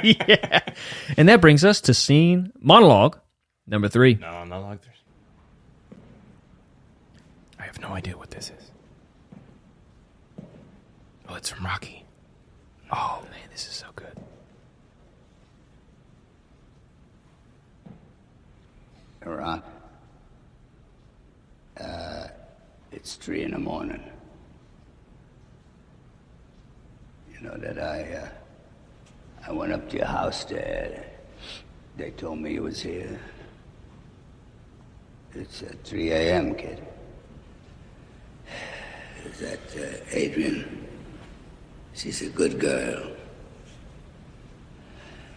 Yeah. And that brings us to scene monologue number 3. No, monologue. I have no idea what this is. Oh, it's from Rocky. Oh, man, this is so good. Rock. It's 3 in the morning. You know that I went up to your house there. They told me you was here. It's 3 a.m., kid. Is that Adrian? She's a good girl.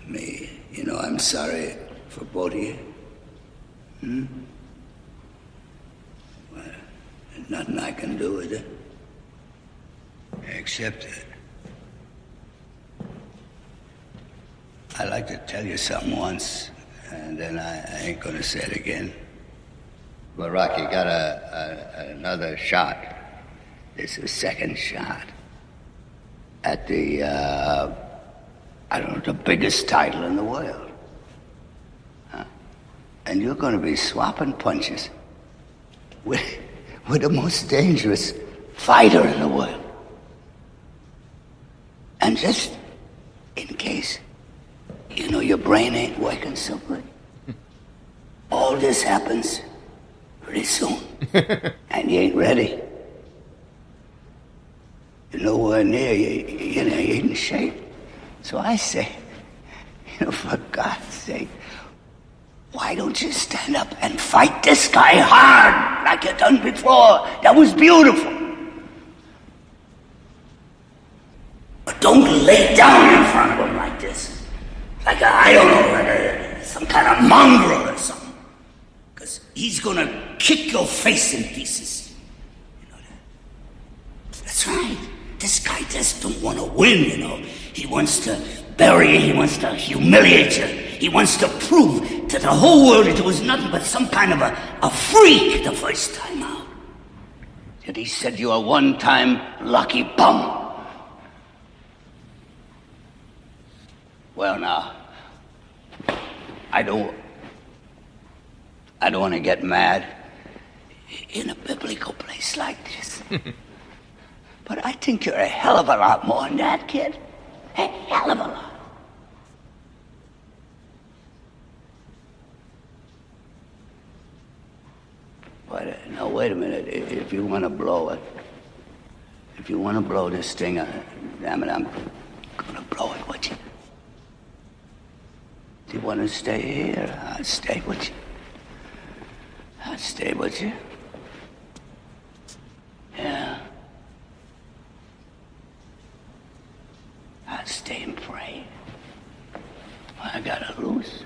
Me, you know, I'm sorry for both of you. Well, there's nothing I can do with it. Except I like to tell you something once, and then I ain't gonna say it again. Well, Rocky got another shot. This is second shot at the, I don't know, the biggest title in the world. Huh? And you're gonna be swapping punches with the most dangerous fighter in the world. And just in case, you know, your brain ain't working so good, all this happens pretty soon, and you ain't ready. You're nowhere near, you know, you ain't in shape. So I say, you know, for God's sake, why don't you stand up and fight this guy hard like you done before? That was beautiful. But don't lay down in front of him like this. Like I don't know, like some kind of mongrel or something. Because he's gonna kick your face in pieces. You know that? That's right. This guy just don't want to win, you know. He wants to bury you. He wants to humiliate you. He wants to prove to the whole world that it was nothing but some kind of a freak the first time out. That he said you are one-time lucky bum. Well, now, I don't want to get mad in a biblical place like this. But I think you're a hell of a lot more than that, kid. A hell of a lot. But now, wait a minute. If you want to blow it, if you want to blow this thing, damn it, I'm going to blow it with you. If you want to stay here, I'll stay with you. I'll stay with you. Yeah. I'll stay and pray. I gotta lose.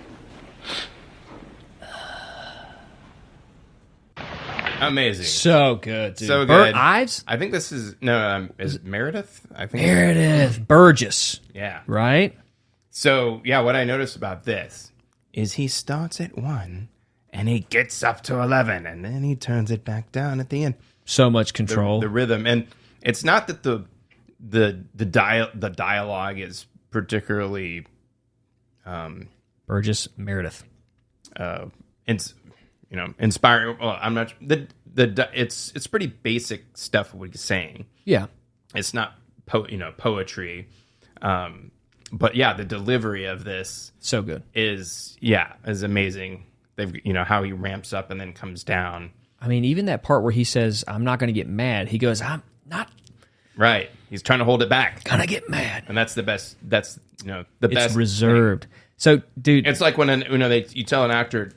Amazing. So good, dude. So good. Bert Ives? I think this is is it Meredith? I think Meredith. Burgess. Yeah. Right? So yeah, what I noticed about this is he starts at 1 and he gets up to 11 and then he turns it back down at the end. So much control. The rhythm, and it's not that the dialogue is particularly Burgess, Meredith. Inspiring. Well, I'm not. It's pretty basic stuff what he's saying. Yeah, it's not poetry, but yeah, the delivery of this so good is amazing. They've how he ramps up and then comes down. I mean, even that part where he says, "I'm not going to get mad." He goes, "I'm not." Right. He's trying to hold it back. Gonna get mad. And that's the best. That's the it's best. It's reserved. So, dude, it's like when you tell an actor,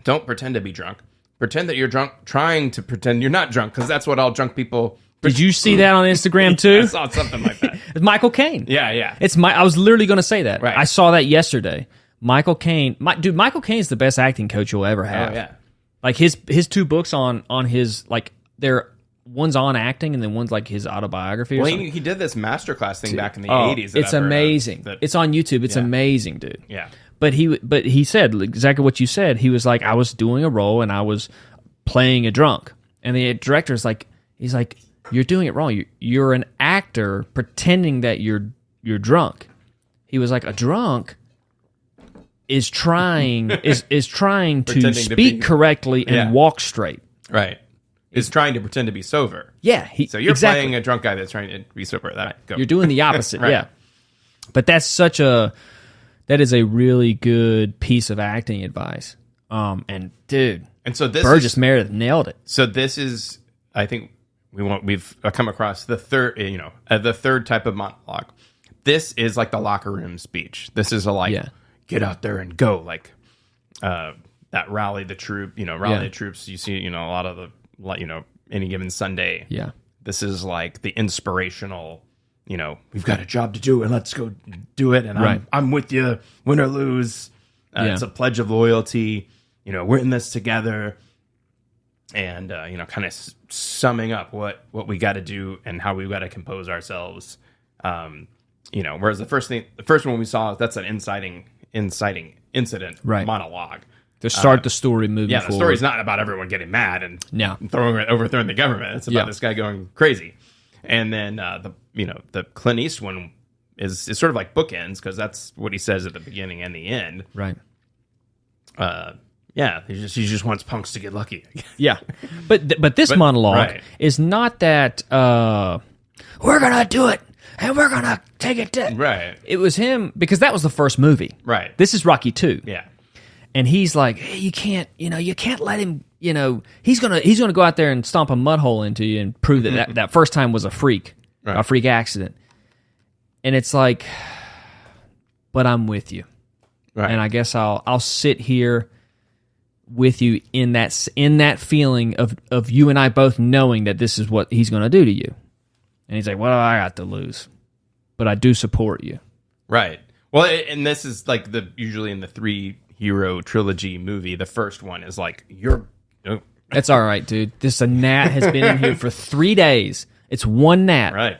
don't pretend to be drunk. Pretend that you're drunk, trying to pretend you're not drunk, because that's what all drunk people. Did you see that on Instagram too? I saw something like that. It's Michael Caine. Yeah. I was literally going to say that. Right. I saw that yesterday. Michael Caine. Michael Caine's the best acting coach you'll ever have. Oh, yeah. Like his 2 books on his, like, they're one's on acting and then one's like his autobiography. Or something. He did this masterclass thing back in the 80s. It's amazing. It's on YouTube. It's amazing, dude. Yeah. But he said exactly what you said. He was like, I was doing a role and I was playing a drunk, and the director's like, he's like, you're doing it wrong. You're an actor pretending that you're drunk. he was like, a drunk is trying trying to Pretending to speak be- correctly and Yeah. walk straight. Right. Is trying to pretend to be sober. Yeah, So you're exactly. playing a drunk guy that's trying to be sober. Go. You're doing the opposite, Right. yeah. But that is a really good piece of acting advice. And dude, And so this Burgess Meredith nailed it. So this is, I think we've come across the third type of monologue. This is like the locker room speech. This is get out there and go, like that rally the troops. You see, a lot of the, any given Sunday. Yeah. This is like the inspirational, we've got a job to do and let's go do it. And Right. I'm with you, win or lose. It's a pledge of loyalty. We're in this together. And, kind of summing up what we got to do and how we got to compose ourselves. Whereas the first one we saw, that's an inciting incident Right. monologue. To start the story moving Yeah, forward. the story's not about everyone getting mad and No. overthrowing the government. It's about Yeah. this guy going crazy. And then the Clint Eastwood one is sort of like bookends because that's what he says at the beginning and the end. Right. Yeah, he just wants punks to get lucky. Yeah. But this monologue right. is not that we're going to do it and we're going to take it to... Right. It was him, because that was the first movie. Right. This is Rocky 2. Yeah. And he's like, hey, you can't let him, he's gonna go out there and stomp a mud hole into you and prove that first time was a freak accident. And it's like, but I'm with you. Right. And I guess I'll sit here with you in that feeling of you and I both knowing that this is what he's gonna do to you. And he's like, what do I got to lose? But I do support you. Right. Well, and this is like usually in the 3-hero trilogy movie, the first one is like, That's all right, dude. A gnat has been in here for 3 days. It's one gnat. right.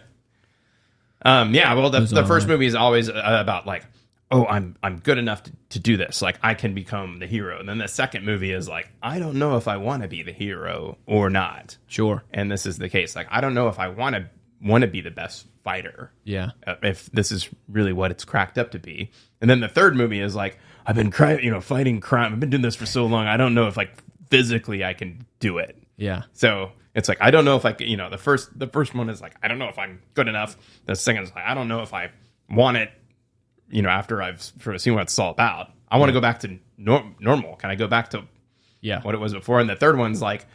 Yeah, well, the first movie is always about like, oh, I'm good enough to do this. Like, I can become the hero. And then the second movie is like, I don't know if I want to be the hero or not. Sure. And this is the case. Like, I don't know if I want to be the best fighter. Yeah. If this is really what it's cracked up to be. And then the third movie is like, I've been fighting crime. I've been doing this for so long. I don't know if like physically I can do it. Yeah. So it's like, I don't know if the first one is like, I don't know if I'm good enough. The second is like, I don't know if I want it, after I've sort of seen what it's all about. I want to go back to normal. Can I go back to what it was before? And the third one's like,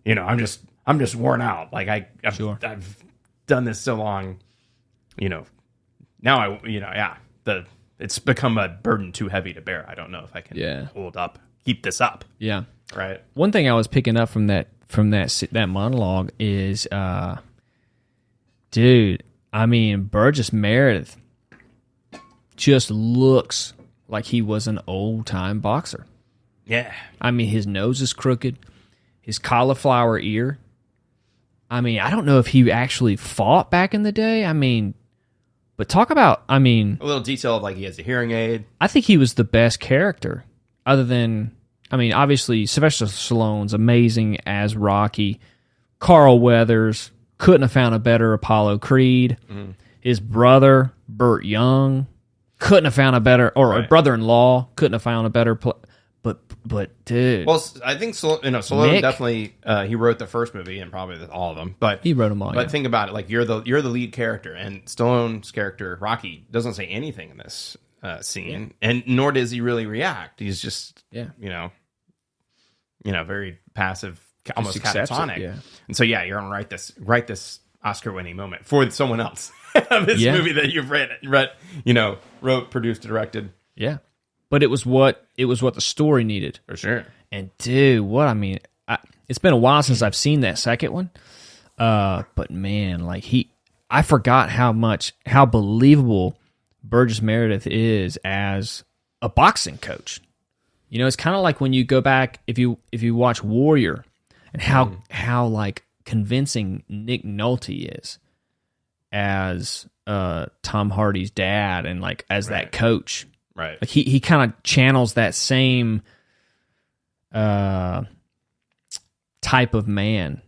I'm just worn out. Like I've done this so long, now it's become a burden too heavy to bear. I don't know if I can keep this up. Yeah. Right. One thing I was picking up from that monologue is, dude, I mean, Burgess Meredith just looks like he was an old-time boxer. Yeah. I mean, his nose is crooked, his cauliflower ear. I mean, I don't know if he actually fought back in the day. I mean, but talk about, a little detail of like he has a hearing aid. I think he was the best character other than, obviously Sylvester Stallone's amazing as Rocky. Carl Weathers couldn't have found a better Apollo Creed. Mm. His brother, Burt Young, couldn't have found a better, or a brother-in-law couldn't have found a better But dude, well, I think Stallone definitely he wrote the first movie and probably all of them. But he wrote them all. But think about it, like you're the lead character, and Stallone's character Rocky doesn't say anything in this scene, and nor does he really react. He's just very passive, almost catatonic. And so you're gonna write this Oscar-winning moment for someone else. This movie that you've read, wrote, produced, directed. Yeah. But it was what the story needed. For sure. And dude, it's been a while since I've seen that second one. But man, like I forgot how believable Burgess Meredith is as a boxing coach. It's kind of like when you go back, if you watch Warrior, and how like convincing Nick Nolte is as Tom Hardy's dad, and like as that coach. Right. Like he kind of channels that same type of man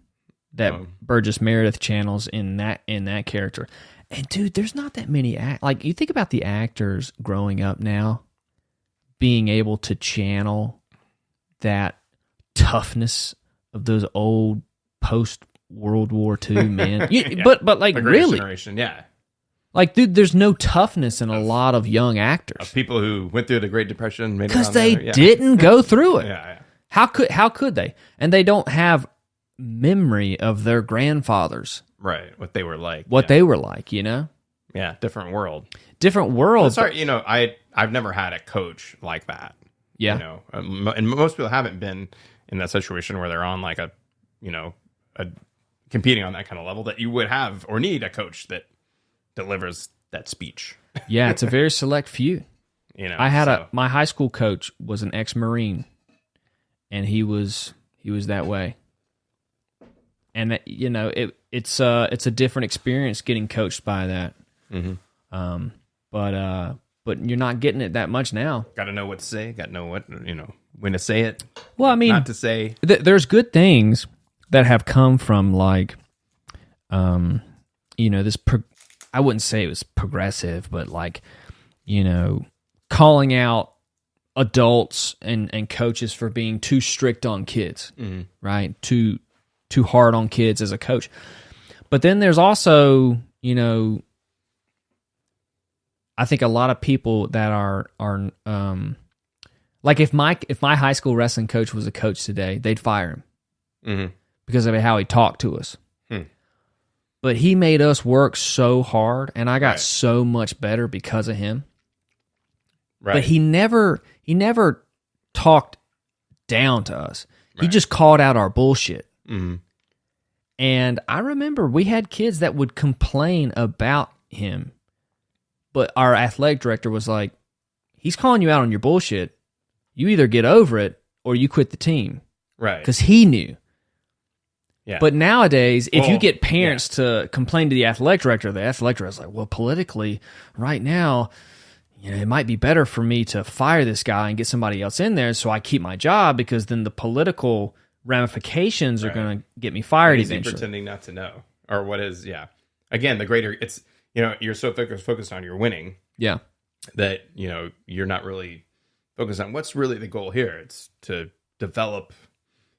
that Burgess Meredith channels in that character. And dude, there's not that many like you think about the actors growing up now being able to channel that toughness of those old post World War II men. Yeah. But like The Greatest really, Generation, yeah. like dude, there's no toughness in a lot of young Of actors people who went through the Great Depression, made it because around they there, yeah. didn't go through it. Yeah, yeah. How could they? And they don't have memory of their grandfathers, Right, what they were like. what yeah. they were like. You know, Yeah, different world. different world. Sorry, I've never had a coach like that. Yeah. You know, and most people haven't been in that situation where they're on like a competing on that kind of level that you would have or need a coach that delivers that speech. Yeah, it's a very select few. You know, I had my high school coach was an ex-Marine, and he was that way. And that, it's a different experience getting coached by that. Mm-hmm. But you're not getting it that much now. got to know what to say. Got to know what when to say it. Well, I mean, not to say. There's good things that have come from like, this. I wouldn't say it was progressive, but like, calling out adults and coaches for being too strict on kids, right? Too hard on kids as a coach. But then there's also, I think a lot of people that are like if my high school wrestling coach was a coach today, they'd fire him because of how he talked to us. But he made us work so hard, and I got so much better because of him. Right. But he never talked down to us. He just called out our bullshit. And I remember we had kids that would complain about him, but our athletic director was like, he's calling you out on your bullshit. You either get over it or you quit the team. Right. Because he knew. Yeah. But nowadays, if you get parents to complain to the athletic director is like, well, politically, right now, it might be better for me to fire this guy and get somebody else in there so I keep my job, because then the political ramifications are going to get me fired is he eventually. pretending not to know? Or what is, Again, the greater, it's, you're so focused on your winning Yeah. that, you're not really focused on what's really the goal here. It's to develop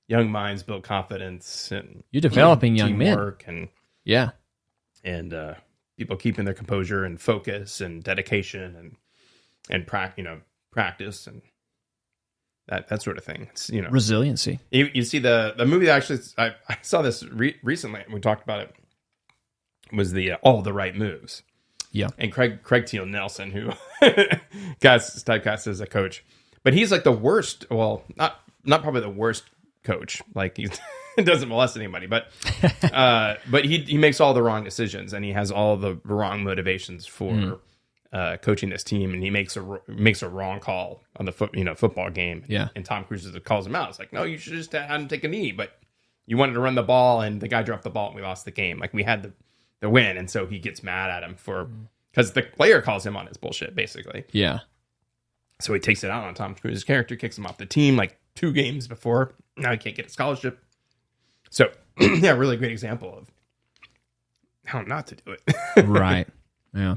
young minds, build confidence, and You're developing young men. teamwork and Yeah. people keeping their composure and focus and dedication and practice and that sort of thing. It's, Resiliency. you see the movie that actually I saw this recently and we talked about it was the All the Right Moves. Yeah. And Craig T. Nelson, who got typecast as a coach, but he's like the worst. Well, not probably the worst coach. Like he doesn't molest anybody, but he makes all the wrong decisions and he has all the wrong motivations for coaching this team, and he makes a wrong call on the football game. Yeah. And Tom Cruise calls him out. It's like, no, you should just have him take a knee, but you wanted to run the ball and the guy dropped the ball and we lost the game. Like we had the win, and so he gets mad at him because the player calls him on his bullshit, basically. Yeah. So he takes it out on Tom Cruise's character, kicks him off the team like 2 games before. Now he can't get a scholarship. So, really great example of how not to do it. Right. Yeah.